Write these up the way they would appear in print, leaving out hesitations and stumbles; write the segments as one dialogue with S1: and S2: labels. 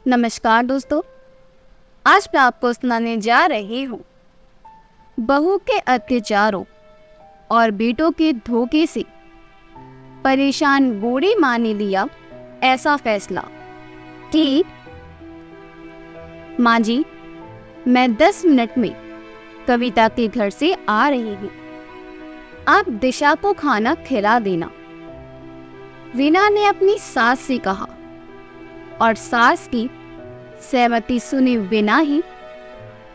S1: नमस्कार दोस्तों, आज मैं आपको सुनाने जा रही हूँ बहू के अत्याचारों और बेटों के धोखे से परेशान बूढ़ी माँ ने लिया ऐसा फैसला कि माँ जी, मैं 10 मिनट में कविता के घर से आ रही हूँ, आप दिशा को खाना खिला देना। रीना ने अपनी सास से कहा और सास की सहमति सुने बिना ही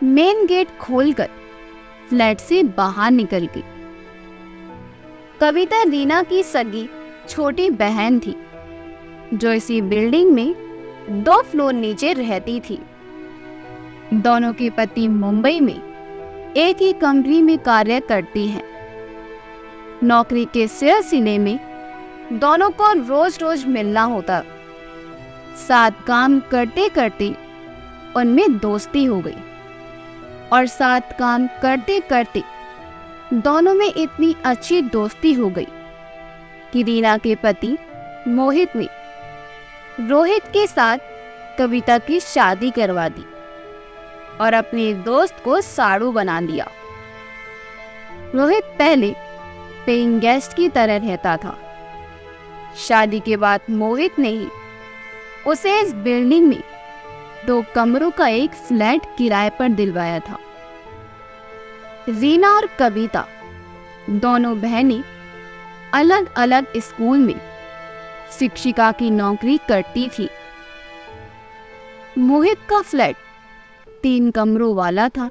S1: मेन गेट खोलकर फ्लैट से बाहर निकल गई। कविता रीना की सगी छोटी बहन थी जो इसी बिल्डिंग में 2 फ्लोर नीचे रहती थी। दोनों के पति मुंबई में एक ही कंपनी में कार्य करती हैं। नौकरी के सिलसिले में दोनों को रोज रोज मिलना होता। साथ काम करते करते उनमें दोस्ती हो गई और साथ काम करते करते दोनों में इतनी अच्छी दोस्ती हो गई कि रीना के पति मोहित ने रोहित के साथ कविता की शादी करवा दी और अपने दोस्त को साड़ू बना दिया। रोहित पहले पेइंग गेस्ट की तरह रहता था। शादी के बाद मोहित ने ही उसे इस बिल्डिंग में 2 कमरों का एक फ्लैट किराए पर दिलवाया था। रीना और कविता दोनों बहनें अलग अलग स्कूल में शिक्षिका की नौकरी करती थी। मोहित का फ्लैट 3 कमरों वाला था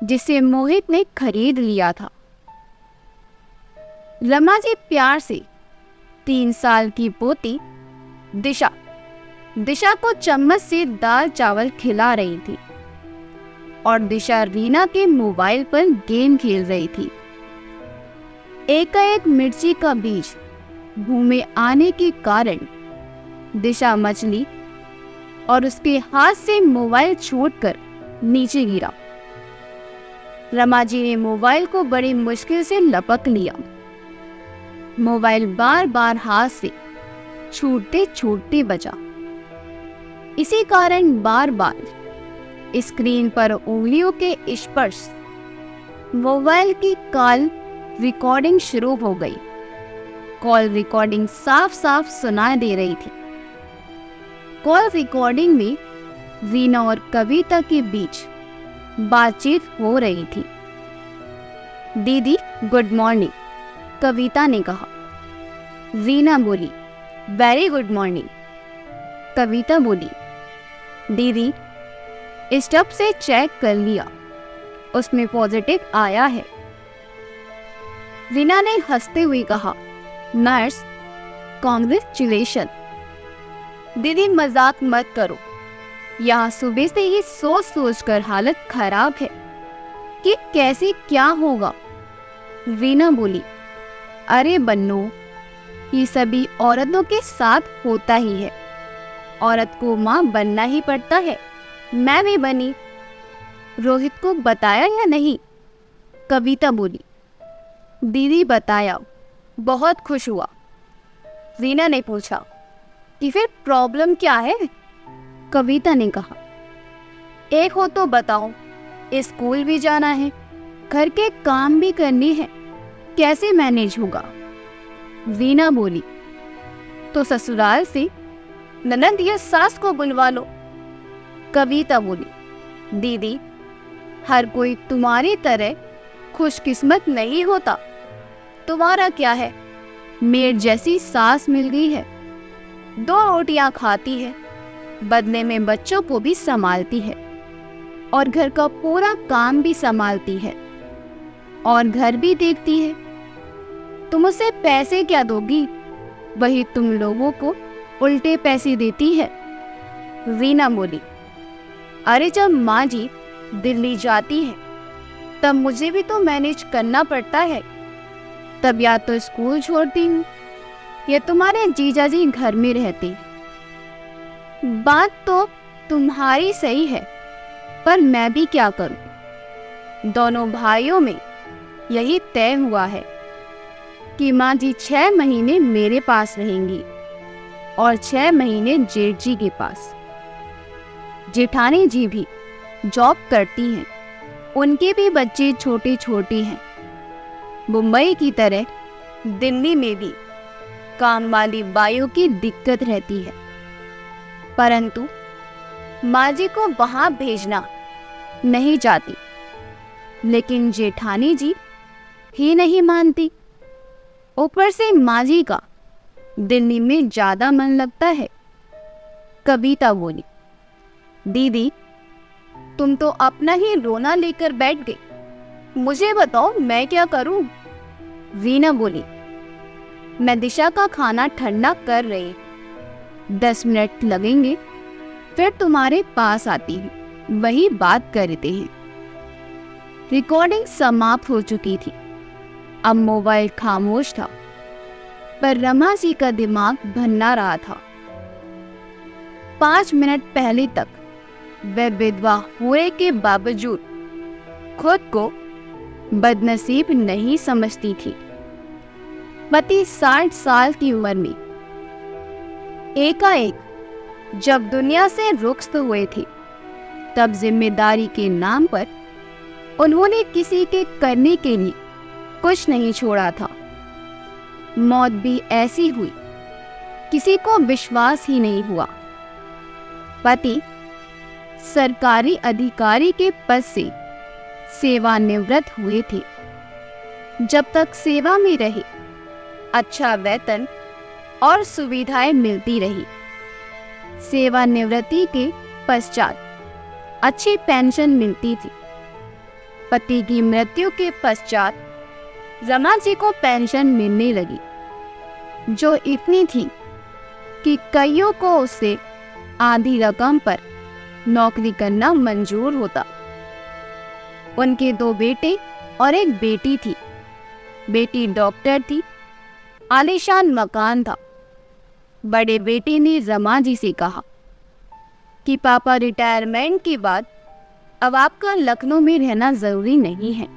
S1: जिसे मोहित ने खरीद लिया था। रमा जी प्यार से 3 साल की पोती दिशा को चम्मच से दाल चावल खिला रही थी और दिशा रीना के मोबाइल पर गेम खेल रही थी। एकाएक मिर्ची का बीज मुंह में आने के कारण दिशा मचली और उसके हाथ से मोबाइल छूटकर नीचे गिरा। रमा जी ने मोबाइल को बड़ी मुश्किल से लपक लिया। मोबाइल बार बार हाथ से छूटते छूटते बचा। इसी कारण बार बार स्क्रीन पर उंगलियों के स्पर्श मोबाइल की कॉल रिकॉर्डिंग शुरू हो गई। कॉल रिकॉर्डिंग साफ साफ सुनाई दे रही थी। कॉल रिकॉर्डिंग में रीना और कविता के बीच बातचीत हो रही थी। दीदी गुड मॉर्निंग, कविता ने कहा। रीना बोली वेरी गुड मॉर्निंग। कविता बोली दीदी स्टफ से चेक कर लिया, उसमें पॉजिटिव आया है। रीना ने हंसते हुए कहा नर्स कांग्रेचुलेशन। दीदी मजाक मत करो, यहाँ सुबह से ही सोच सोच कर हालत खराब है कि कैसे क्या होगा। रीना बोली अरे बन्नू, ये सभी औरतों के साथ होता ही है। औरत को माँ बनना ही पड़ता है, मैं भी बनी। रोहित को बताया या नहीं? कविता बोली दीदी बताया, बहुत खुश हुआ। रीना ने पूछा कि फिर प्रॉब्लम क्या है? कविता ने कहा एक हो तो बताओ, स्कूल भी जाना है, घर के काम भी करने हैं, कैसे मैनेज होगा? रीना बोली तो ससुराल से ननद या सास को बुलवा लो। कविता बोली दीदी हर कोई तुम्हारी तरह खुशकिस्मत नहीं होता। तुम्हारा क्या है, मेड जैसी सास मिल गई है, 2 रोटियां खाती है, बदले में बच्चों को भी संभालती है और घर का पूरा काम भी संभालती है और घर भी देखती है। तुम उसे पैसे क्या दोगी, वही तुम लोगों को उल्टे पैसे देती है। रीना बोली अरे जब माँ जी दिल्ली जाती है तब मुझे भी तो मैनेज करना पड़ता है, तब या तो स्कूल छोड़ती हूँ या तुम्हारे जीजा जी घर में रहते। बात तो तुम्हारी सही है, पर मैं भी क्या करूँ? दोनों भाइयों में यही तय हुआ है कि माँ जी 6 महीने मेरे पास रहेंगी और 6 महीने जेठ जी के पास। जेठानी जी भी जॉब करती हैं, उनके भी बच्चे छोटे छोटे हैं। मुंबई की तरह दिल्ली में भी काम वाली बाइयों की दिक्कत रहती है, परंतु माँ जी को वहां भेजना नहीं चाहती। लेकिन जेठानी जी ही नहीं मानती। ऊपर से माँ जी का दिल्ली में ज्यादा मन लगता है। कविता बोली, दीदी तुम तो अपना ही रोना लेकर बैठ गई, मुझे बताओ मैं क्या करूं? रीना बोली, मैं दिशा का खाना ठंडा कर रही, 10 मिनट लगेंगे, फिर तुम्हारे पास आती हूँ, वही बात करते हैं। रिकॉर्डिंग समाप्त हो चुकी थी। अब मोबाइल खामोश था, पर रमा जी का दिमाग भन्ना रहा था। 5 मिनट पहले तक वह विधवा होने के बावजूद खुद को बदनसीब नहीं समझती थी। पति 60 साल की उम्र में एकाएक जब दुनिया से रुखसत हुए थे, तब जिम्मेदारी के नाम पर उन्होंने किसी के करने के लिए कुछ नहीं छोड़ा था। मौत भी ऐसी हुई, किसी को विश्वास ही नहीं हुआ। पति सरकारी अधिकारी के पद से सेवानिवृत्त हुए थे। जब तक सेवा में रहे, अच्छा वेतन और सुविधाएं मिलती रही। सेवानिवृत्ति के पश्चात अच्छी पेंशन मिलती थी। पति की मृत्यु के पश्चात रमा जी को पेंशन मिलने लगी, जो इतनी थी कि कईयों को उससे आधी रकम पर नौकरी करना मंजूर होता। उनके 2 बेटे और एक बेटी थी। बेटी डॉक्टर थी, आलीशान मकान था। बड़े बेटे ने रमा जी से कहा कि पापा रिटायरमेंट के बाद अब आपका लखनऊ में रहना जरूरी नहीं है,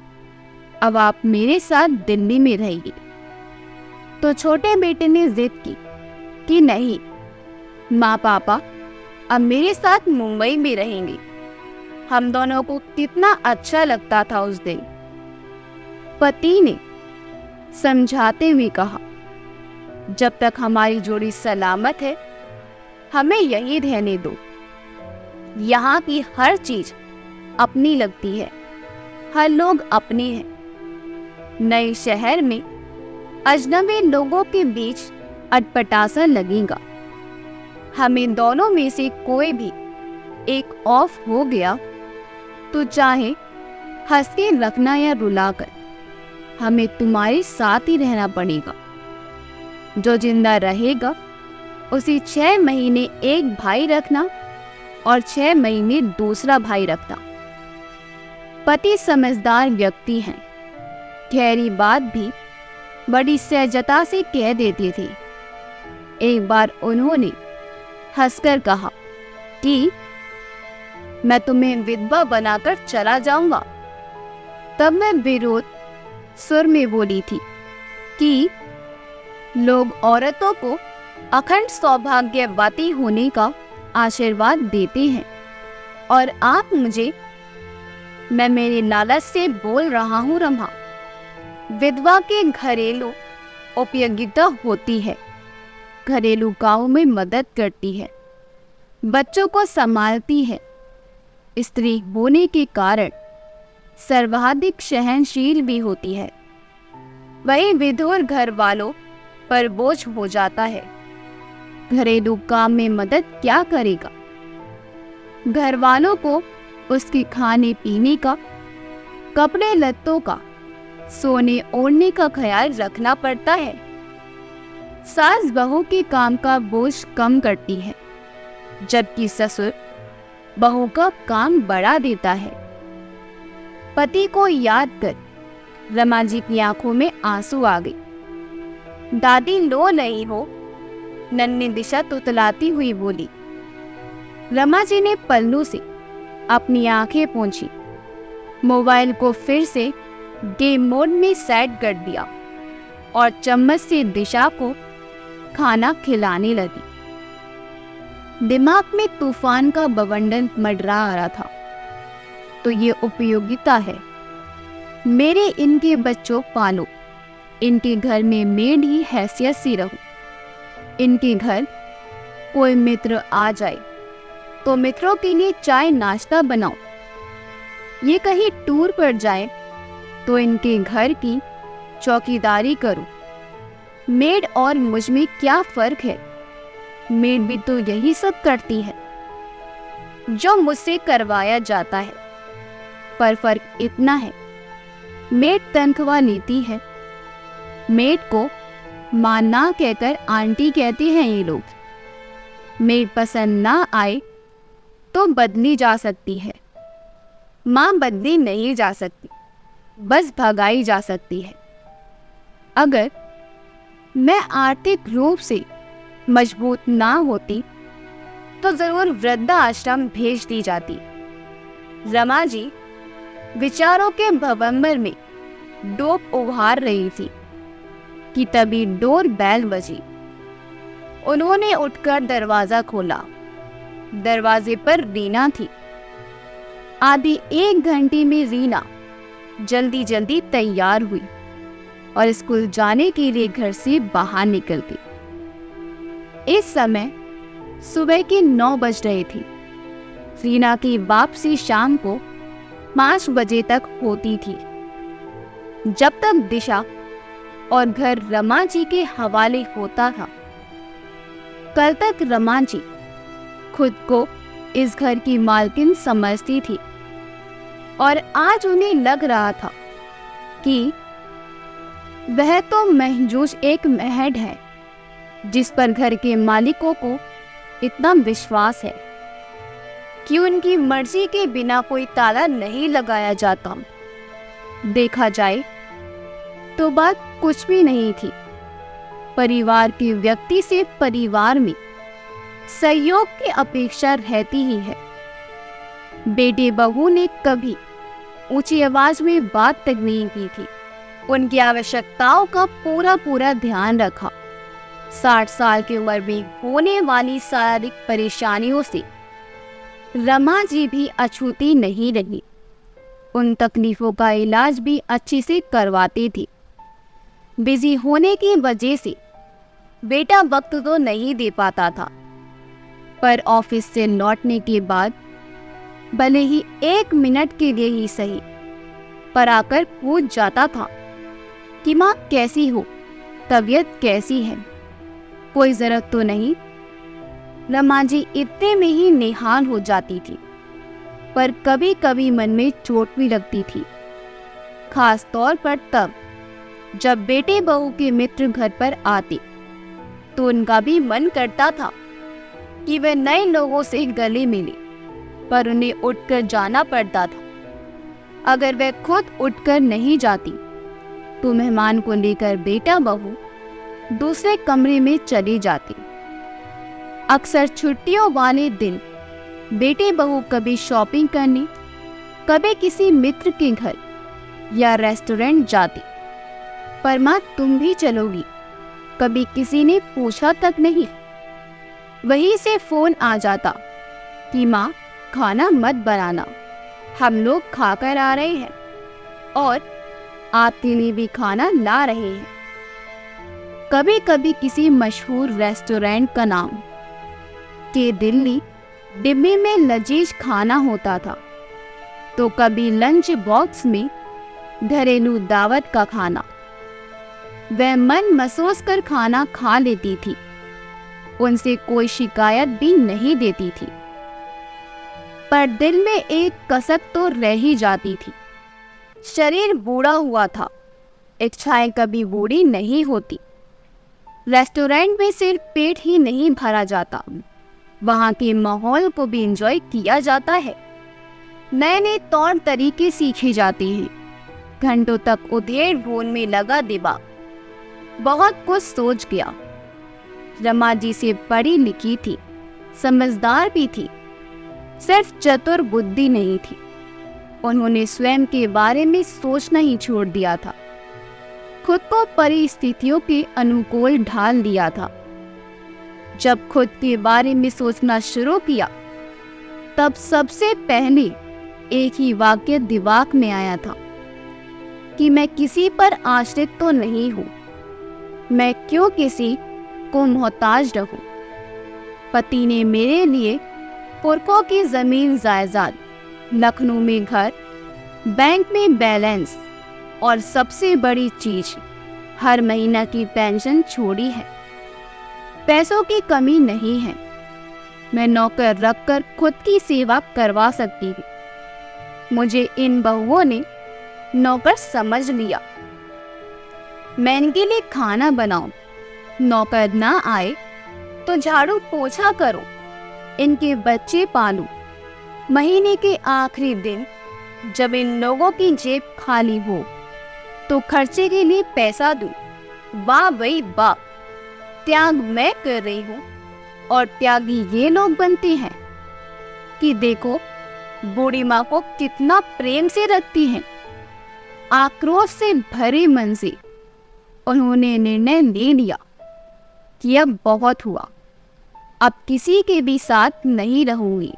S1: अब आप मेरे साथ दिल्ली में रहेंगे। तो छोटे बेटे ने जिद की कि नहीं माँ पापा अब मेरे साथ मुंबई में रहेंगे। हम दोनों को कितना अच्छा लगता था उस दिन। पति ने समझाते हुए कहा, जब तक हमारी जोड़ी सलामत है हमें यहीं रहने दो। यहाँ की हर चीज अपनी लगती है, हर लोग अपने हैं। नए शहर में अजनबी लोगों के बीच अटपटासा लगेगा। हमें दोनों में से कोई भी एक ऑफ हो गया तो चाहे हंस के रखना या रुलाकर, हमें तुम्हारे साथ ही रहना पड़ेगा। जो जिंदा रहेगा उसे 6 महीने एक भाई रखना और 6 महीने दूसरा भाई रखना। पति समझदार व्यक्ति हैं, गहरी बात भी बड़ी सहजता से कह देते थे। एक बार उन्होंने हंसकर कहा कि मैं तुम्हें विधवा बनाकर चला जाऊंगा। तब मैं विरोध सुर में बोली थी कि लोग औरतों को अखंड सौभाग्यवती होने का आशीर्वाद देते हैं और आप मुझे, मैं मेरे लालच से बोल रहा हूँ रमा। विधवा के घरेलू उपयोगिता होती है, घरेलू कामों में मदद करती है, बच्चों को संभालती है। स्त्री होने के कारण सर्वाधिक सहनशील भी होती है। वही विधुर घर वालों पर बोझ हो जाता है। घरेलू काम में मदद क्या करेगा? घर वालों को उसके खाने पीने का, कपड़े लत्तों का, सोने ओढ़ने का ख्याल रखना पड़ता है। सास बहू के काम का बोझ कम करती है, जबकि ससुर बहू का काम बढ़ा देता है। पति को याद कर रमा जी की आंखों में आंसू आ गई। दादी लो नहीं हो, नन्ही दिशा तुतलाती हुई बोली। रमा जी ने पल्लू से अपनी आंखें पोंछी, मोबाइल को फिर से गेम मोड में सेट कर दिया और चम्मच से दिशा को खाना खिलाने लगी। दिमाग में तूफान का बवंडर मंडरा आ रहा था। तो ये उपयोगिता है। मेरे इनके बच्चों पालो, इनके घर में मेड ही हैसियत सी रहूं। इनके घर कोई मित्र आ जाए तो मित्रों के लिए चाय नाश्ता बनाओ। ये कहीं टूर पर जाए तो इनके घर की चौकीदारी करूं। मेड और मुझ में क्या फर्क है? मेड भी तो यही सब करती है जो मुझसे करवाया जाता है, पर फर्क इतना है, मेड तनख्वाह लेती है। मेड को मां ना कहकर आंटी कहते हैं ये लोग। मेड पसंद ना आए तो बदली जा सकती है, मां बदली नहीं जा सकती, बस भगाई जा सकती है। अगर मैं आर्थिक रूप से मजबूत ना होती तो जरूर वृद्धाश्रम भेज दी जाती। रमा जी विचारों के भंवर में डूब उभार रही थी कि तभी डोर बेल बजी। उन्होंने उठकर दरवाजा खोला। दरवाजे पर रीना थी। आधी एक घंटे में रीना जल्दी जल्दी तैयार हुई और स्कूल जाने के लिए घर से बाहर निकल गई। इस समय सुबह के 9 बज रहे थे। रीना की वापसी शाम को 5 बजे तक होती थी। जब तक दिशा और घर रमा जी के हवाले होता था, कल तक रमा जी खुद को इस घर की मालकिन समझती थी और आज उन्हें लग रहा था कि वह तो महजूज एक महड है जिस पर घर के मालिकों को इतना विश्वास है कि उनकी मर्जी के बिना कोई ताला नहीं लगाया जाता। देखा जाए तो बात कुछ भी नहीं थी। परिवार के व्यक्ति से परिवार में सहयोग की अपेक्षा रहती ही है। बेटे बहू ने कभी ऊंची आवाज में बात तक नहीं की थी। उनकी आवश्यकताओं का पूरा ध्यान रखा। 60 साल की उम्र में होने वाली शारीरिक परेशानियों से रमा जी भी अछूती नहीं रही। उन तकलीफों का इलाज भी अच्छे से करवाती थी। बिजी होने की वजह से बेटा वक्त तो नहीं दे पाता था, पर ऑफिस से लौटने के बाद भले ही 1 मिनट के लिए ही सही, पर आकर पूछ जाता था कि माँ कैसी हो, तबीयत कैसी है, कोई जरूरत तो नहीं। रमा जी इतने में ही निहाल हो जाती थी, पर कभी कभी मन में चोट भी लगती थी, खास तौर पर तब जब बेटे बहू के मित्र घर पर आते तो उनका भी मन करता था कि वे नए लोगों से गले मिले, पर उन्हें उठकर जाना पड़ता था। अगर वे खुद उठकर नहीं जाती तो मेहमान को लेकर बेटा बहू दूसरे कमरे में चले जाते। अक्सर छुट्टियों वाले दिन बेटे बहू कभी शॉपिंग करने, कभी किसी मित्र के घर या रेस्टोरेंट जाते। पर माँ तुम भी चलोगी? कभी किसी ने पूछा तक नहीं। वहीं से फोन आ जाता कि माँ खाना मत बनाना, हम लोग खाकर आ रहे हैं और आपके लिए भी खाना ला रहे हैं। कभी कभी किसी मशहूर रेस्टोरेंट का नाम के दिल्ली डिब्बे में लजीज खाना होता था, तो कभी लंच बॉक्स में घरेलू दावत का खाना। वह मन महसूस कर खाना खा लेती थी, उनसे कोई शिकायत भी नहीं देती थी, पर दिल में एक कसक तो रह ही जाती थी। शरीर बूढ़ा हुआ था, इच्छाएं कभी बूढ़ी नहीं होती। रेस्टोरेंट में सिर्फ पेट ही नहीं भरा जाता, वहाँ के माहौल को भी एंजॉय किया जाता है। नए नए तौर तरीके सीखे जाते हैं। घंटों तक उधेड़ बुन में लगा दिमाग बहुत कुछ सोच गया। रमा जी से पढ़ी लिखी थी, समझदार भी थी, सिर्फ चतुर बुद्धि नहीं थी। उन्होंने स्वयं के बारे में सोचना ही छोड़ दिया था, खुद को परिस्थितियों के अनुकूल ढाल दिया था। जब खुद के बारे में सोचना शुरू किया, तब सबसे पहले एक ही वाक्य दिमाग में आया था कि मैं किसी पर आश्रित तो नहीं हूँ। मैं क्यों किसी को मोहताज रहूं? पति ने मेरे लिए पुरखों की जमीन जायदाद, लखनऊ में घर, बैंक में बैलेंस और सबसे बड़ी चीज हर महीना की पेंशन छोड़ी है। पैसों की कमी नहीं है। मैं नौकर रखकर खुद की सेवा करवा सकती हूँ। मुझे इन बहुओं ने नौकर समझ लिया। मैं इनके लिए खाना बनाऊं, नौकर ना आए तो झाड़ू पोछा करो, इनके बच्चे पालूं। महीने के आखिरी दिन जब इन लोगों की जेब खाली हो तो खर्चे के लिए पैसा दूं। वाह भाई वाह, त्याग मैं कर रही हूँ और त्यागी ये लोग बनते हैं कि देखो बूढ़ी माँ को कितना प्रेम से रखती हैं। आक्रोश से भरे मन से उन्होंने निर्णय ले लिया कि अब बहुत हुआ, अब किसी के भी साथ नहीं रहूंगी।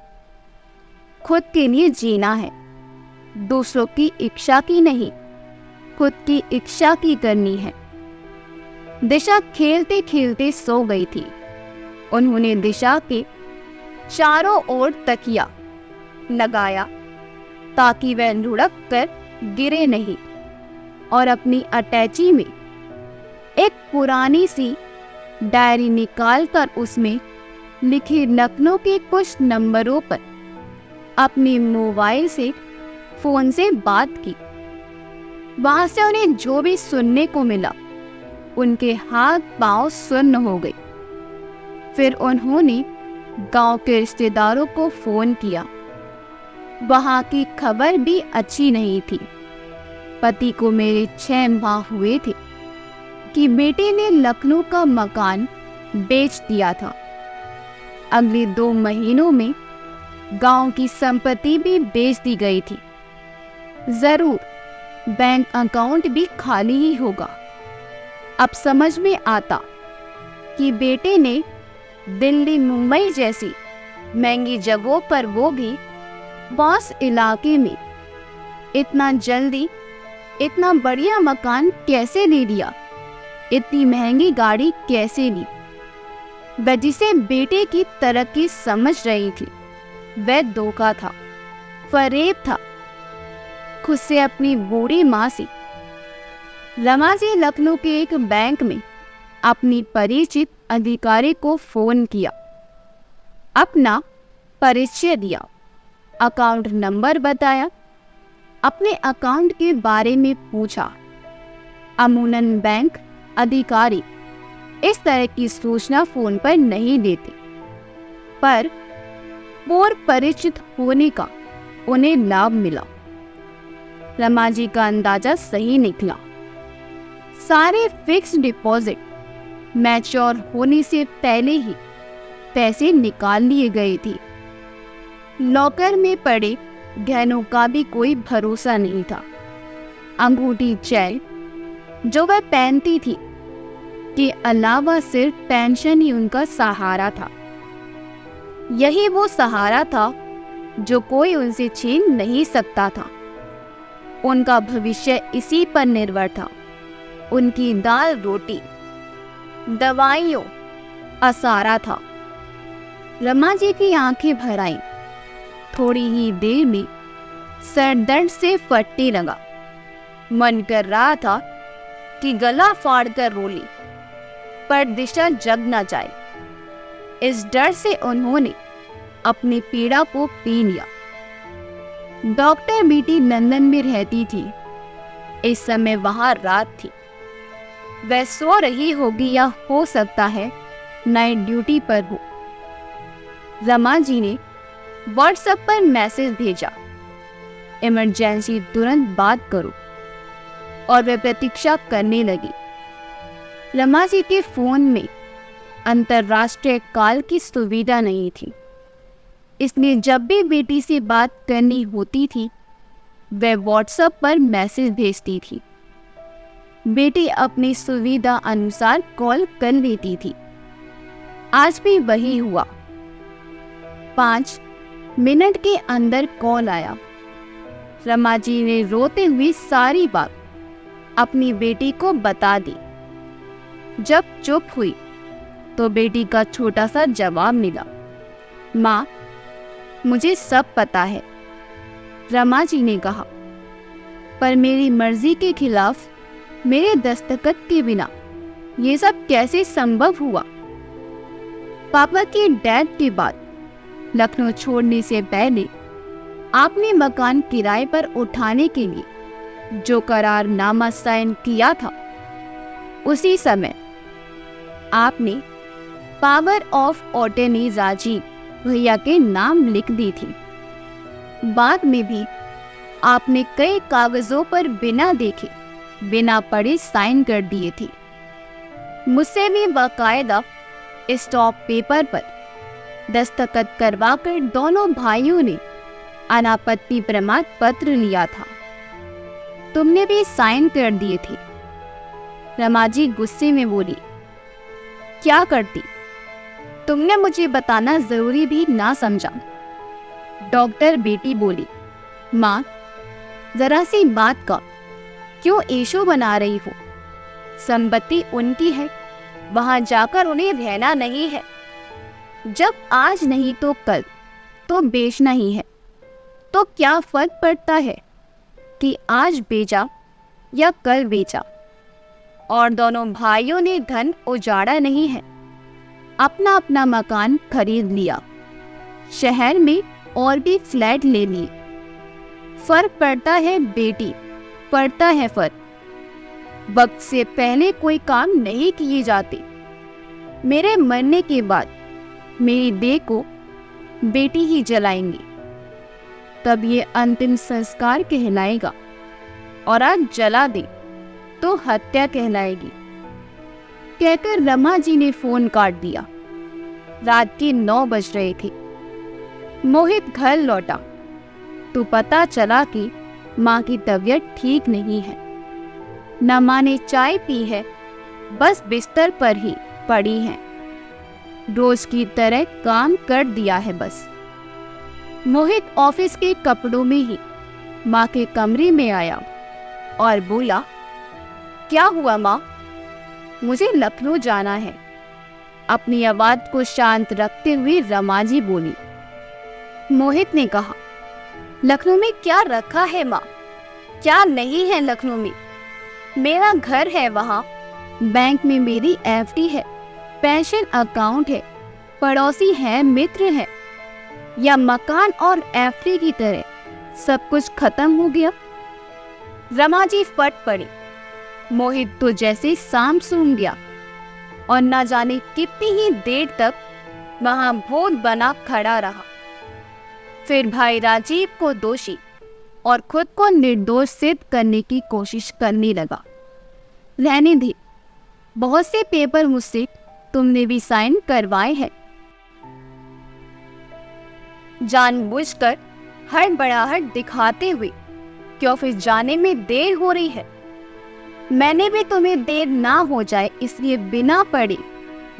S1: खुद के लिए जीना है, दूसरों की इच्छा की नहीं, खुद की इच्छा की करनी है। दिशा खेलते खेलते सो गई थी। उन्होंने दिशा के चारों ओर तकिया लगाया ताकि वह लुढ़क कर गिरे नहीं, और अपनी अटैची में एक पुरानी सी डायरी निकालकर उसमें लिखे लखनऊ के कुछ नंबरों पर अपने मोबाइल से फोन से बात की। वहां से उन्हें जो भी सुनने को मिला, उनके हाथ पांव सुन्न हो गए। फिर उन्होंने गांव के रिश्तेदारों को फोन किया। वहां की खबर भी अच्छी नहीं थी। पति को मेरे 6 माह हुए थे कि बेटे ने लखनऊ का मकान बेच दिया था। अगले 2 महीनों में गांव की संपत्ति भी बेच दी गई थी। जरूर बैंक अकाउंट भी खाली ही होगा। अब समझ में आता कि बेटे ने दिल्ली मुंबई जैसी महंगी जगहों पर, वो भी बॉस इलाके में, इतना जल्दी इतना बढ़िया मकान कैसे ले लिया, इतनी महंगी गाड़ी कैसे ली। वह जिसे बेटे की तरक्की समझ रही थी, वह धोखा था, फरेब था, खुद से अपनी बूढ़ी माँ से। रमा जी लखनऊ के एक बैंक में अपनी परिचित अधिकारी को फोन किया, अपना परिचय दिया, अकाउंट नंबर बताया, अपने अकाउंट के बारे में पूछा। अमूमन बैंक अधिकारी इस तरह की सूचना फोन पर नहीं देते, पर पूर्व परिचित होने का उन्हें लाभ मिला। रमा जी का अंदाजा सही निकला। सारे फिक्स्ड डिपॉजिट मैच्योर होने से पहले ही पैसे निकाल लिए गए थे। लॉकर में पड़े गहनों का भी कोई भरोसा नहीं था। अंगूठी चैन जो वह पहनती थी के अलावा सिर्फ पेंशन ही उनका सहारा था। यही वो सहारा था जो कोई उनसे छीन नहीं सकता था। उनका भविष्य इसी पर निर्भर था। उनकी दाल रोटी, दवाइयों आसारा था। रमा जी की आंखें भर आईं। थोड़ी ही देर में सर दर्द से फटने लगा। मन कर रहा था कि गला फाड़कर रो ली, पर दिशा जग न जाए। इस डर से उन्होंने अपनी पीड़ा को पी लिया। डॉक्टर बेटी लंदन में रहती थी। इस समय वहां रात थी। वह सो रही होगी या हो सकता है नाइट ड्यूटी पर हो। रमा जी ने व्हाट्सएप पर मैसेज भेजा, इमरजेंसी, तुरंत बात करो, और वह प्रतीक्षा करने लगी। रमा जी के फोन में अंतर्राष्ट्रीय कॉल की सुविधा नहीं थी, इसलिए जब भी बेटी से बात करनी होती थी वह व्हाट्सएप पर मैसेज भेजती थी। बेटी अपनी सुविधा अनुसार कॉल कर लेती थी। आज भी वही हुआ। 5 मिनट के अंदर कॉल आया। रमा जी ने रोते हुए सारी बात अपनी बेटी को बता दी। जब चुप हुई तो बेटी का छोटा सा जवाब मिला, माँ, मुझे सब पता है। रमा जी ने कहा, पर मेरी मर्जी के खिलाफ, मेरे दस्तखत के बिना ये सब कैसे संभव हुआ? पापा के डेथ के बाद लखनऊ छोड़ने से पहले आपने मकान किराए पर उठाने के लिए जो करारनामा साइन किया था, उसी समय आपने पावर ऑफ अटॉर्नी राजीव भैया के नाम लिख दी थी। बाद में भी आपने कई कागजों पर बिना देखे, बिना पढ़े साइन कर दिए थे। मुझसे भी बाकायदा स्टॉप पेपर पर दस्तखत करवाकर दोनों भाइयों ने अनापत्ति प्रमाण पत्र लिया था। तुमने भी साइन कर दिए थे। रमा जी गुस्से में बोली, क्या करती? तुमने मुझे बताना जरूरी भी ना समझा। डॉक्टर बेटी बोली, माँ, जरा सी बात का क्यों इशू बना रही हो? संपत्ति उनकी है, वहां जाकर उन्हें रहना नहीं है। जब आज नहीं तो कल तो बेचना ही है, तो क्या फर्क पड़ता है कि आज बेचा या कल बेचा? और दोनों भाइयों ने धन उजाड़ा नहीं है, अपना अपना मकान खरीद लिया, शहर में और भी फ्लैट ले लिए। फर्क पड़ता है बेटी, पड़ता है फर्क। वक्त से पहले कोई काम नहीं किए जाते। मेरे मरने के बाद मेरी देह को बेटी ही जलाएंगी, तब ये अंतिम संस्कार कहलाएगा, और आज जला दे तो हत्या कहलाएगी। कहकर रमा जी ने फोन काट दिया। रात के 9 बज रहे थे। मोहित घर लौटा तो पता चला कि माँ की तबीयत ठीक नहीं है। न माँ ने चाय पी है, बस बिस्तर पर ही पड़ी हैं। रोज की तरह काम कर दिया है बस। मोहित ऑफिस के कपड़ों में ही माँ के कमरे में आया और बोला, क्या हुआ माँ? मुझे लखनऊ जाना है। अपनी आवाज को शांत रखते हुए रमा जी बोली। मोहित ने कहा, लखनऊ में क्या रखा है माँ? क्या नहीं है लखनऊ में? मेरा घर है वहाँ, बैंक में मेरी एफडी है, पेंशन अकाउंट है, पड़ोसी है, मित्र है, या मकान और एफडी की तरह सब कुछ खत्म हो गया? रमा जी फट पड़ी। मोहित तो जैसे सांप सूंघ गया और न जाने कितनी ही देर तक वहां भूत बना खड़ा रहा। फिर भाई राजीव को दोषी और खुद को निर्दोष सिद्ध करने की कोशिश करने लगा। रहने दे, बहुत से पेपर मुझसे तुमने भी साइन करवाए हैं। जानबूझकर हड़बड़ाहट दिखाते हुए कि ऑफिस जाने में देर हो रही है। मैंने भी तुम्हें देर ना हो जाए इसलिए बिना पढ़े,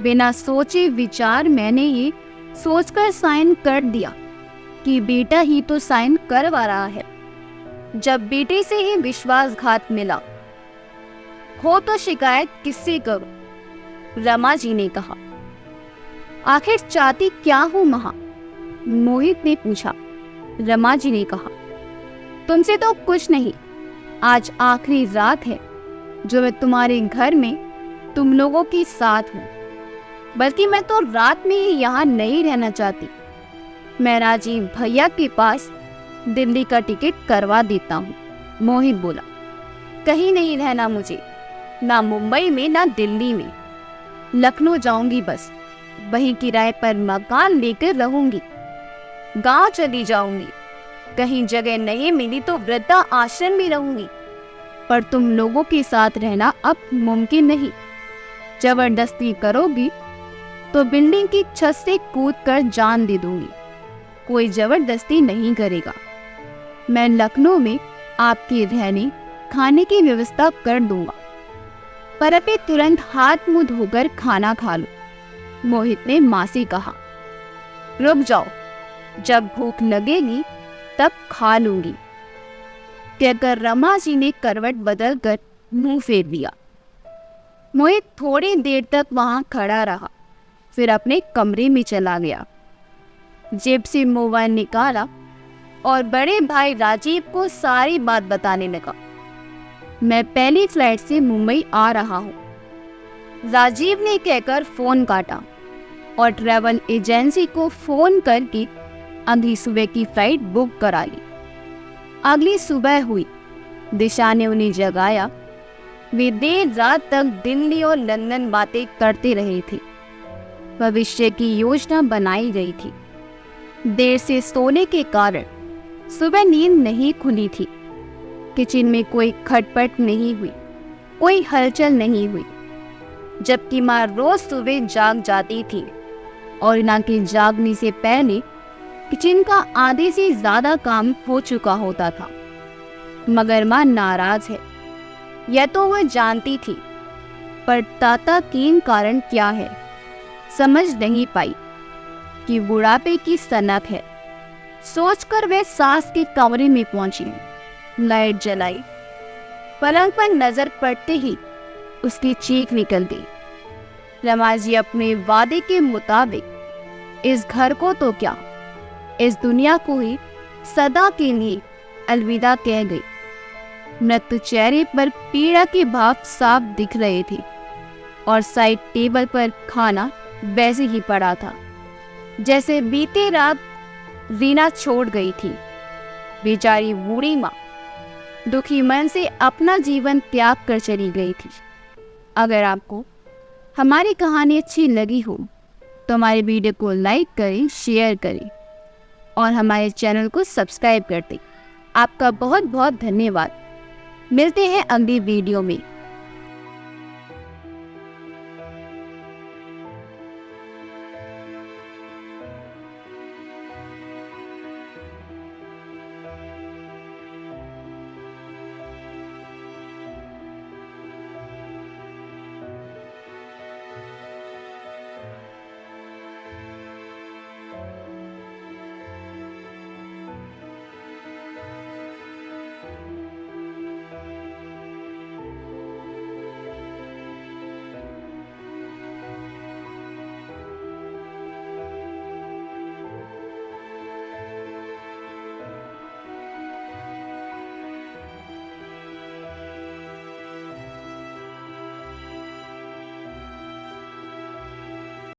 S1: बिना सोचे विचार मैंने ये सोचकर साइन कर दिया कि बेटा ही तो साइन करवा रहा है। जब बेटे से ही विश्वासघात मिला हो तो शिकायत किससे करूं? रमा जी ने कहा। आखिर चाहती क्या हूं महा? मोहित ने पूछा। रमा जी ने कहा, तुमसे तो कुछ नहीं। आज आखिरी रात है जो मैं तुम्हारे घर में तुम लोगों के साथ हूँ। बल्कि मैं तो रात में ही यहाँ नहीं रहना चाहती। मैं राजीव भैया के पास दिल्ली का टिकट करवा देता हूँ। मोहित बोला, कहीं नहीं रहना मुझे, ना मुंबई में ना दिल्ली में। लखनऊ जाऊंगी बस, वहीं किराए पर मकान लेकर रहूंगी। गांव चली जाऊंगी, कहीं जगह नहीं मिली तो वृद्धा आश्रम में रहूंगी। पर तुम लोगों के साथ रहना अब मुमकिन नहीं। जबरदस्ती करोगी तो बिल्डिंग की छत से कूदकर जान दे दूंगी। कोई जबरदस्ती नहीं करेगा। मैं लखनऊ में आपके रहने खाने की व्यवस्था कर दूंगा, पर अभी तुरंत हाथ मुंह धोकर खाना खा लो। मोहित ने माँ से कहा। रुक जाओ, जब भूख लगेगी तब खा लूंगी, कहकर रमा जी ने करवट बदलकर मुंह फेर लिया। मोहित थोड़ी देर तक वहां खड़ा रहा, फिर अपने कमरे में चला गया। जेब से मोबाइल निकाला और बड़े भाई राजीव को सारी बात बताने लगा। मैं पहली फ्लाइट से मुंबई आ रहा हूँ, राजीव ने कहकर फोन काटा और ट्रैवल एजेंसी को फोन करके अगली सुबह की फ्लाइट बुक करा ली। अगली सुबह हुई, दिशा ने उन्हें जगाया। वे देर रात तक दिल्ली और लंदन बातें करते रहे थे। भविष्य की योजना बनाई गई थी। देर से सोने के कारण सुबह नींद नहीं खुली थी। किचन में कोई खटपट नहीं हुई, कोई हलचल नहीं हुई, जबकि माँ रोज सुबह जाग जाती थी और इना के जागने से पहले किचन का आधे से ज्यादा काम हो चुका होता था। मगर माँ नाराज है, यह तो वह जानती थी, पर ताता कीन कारण क्या है समझ नहीं पाई कि बुढ़ापे की सनक है। सोचकर वे सास के कमरे में पहुंची, लाइट जलाई। पलंग पर नजर पड़ते ही उसकी चीख निकल गई। रमा जी अपने वादे के मुताबिक इस घर को तो क्या, इस दुनिया को ही सदा के लिए अलविदा कह गई। मृत चेहरे पर पीड़ा के भाव साफ दिख रहे थे और साइड टेबल पर खाना वैसे ही पड़ा था जैसे बीते रात रीना छोड़ गई थी। बेचारी बूढ़ी माँ दुखी मन से अपना जीवन त्याग कर चली गई थी। अगर आपको हमारी कहानी अच्छी लगी हो तो हमारे वीडियो को लाइक करें, शेयर करें और हमारे चैनल को सब्सक्राइब कर दें। आपका बहुत बहुत धन्यवाद। मिलते हैं अगली वीडियो में।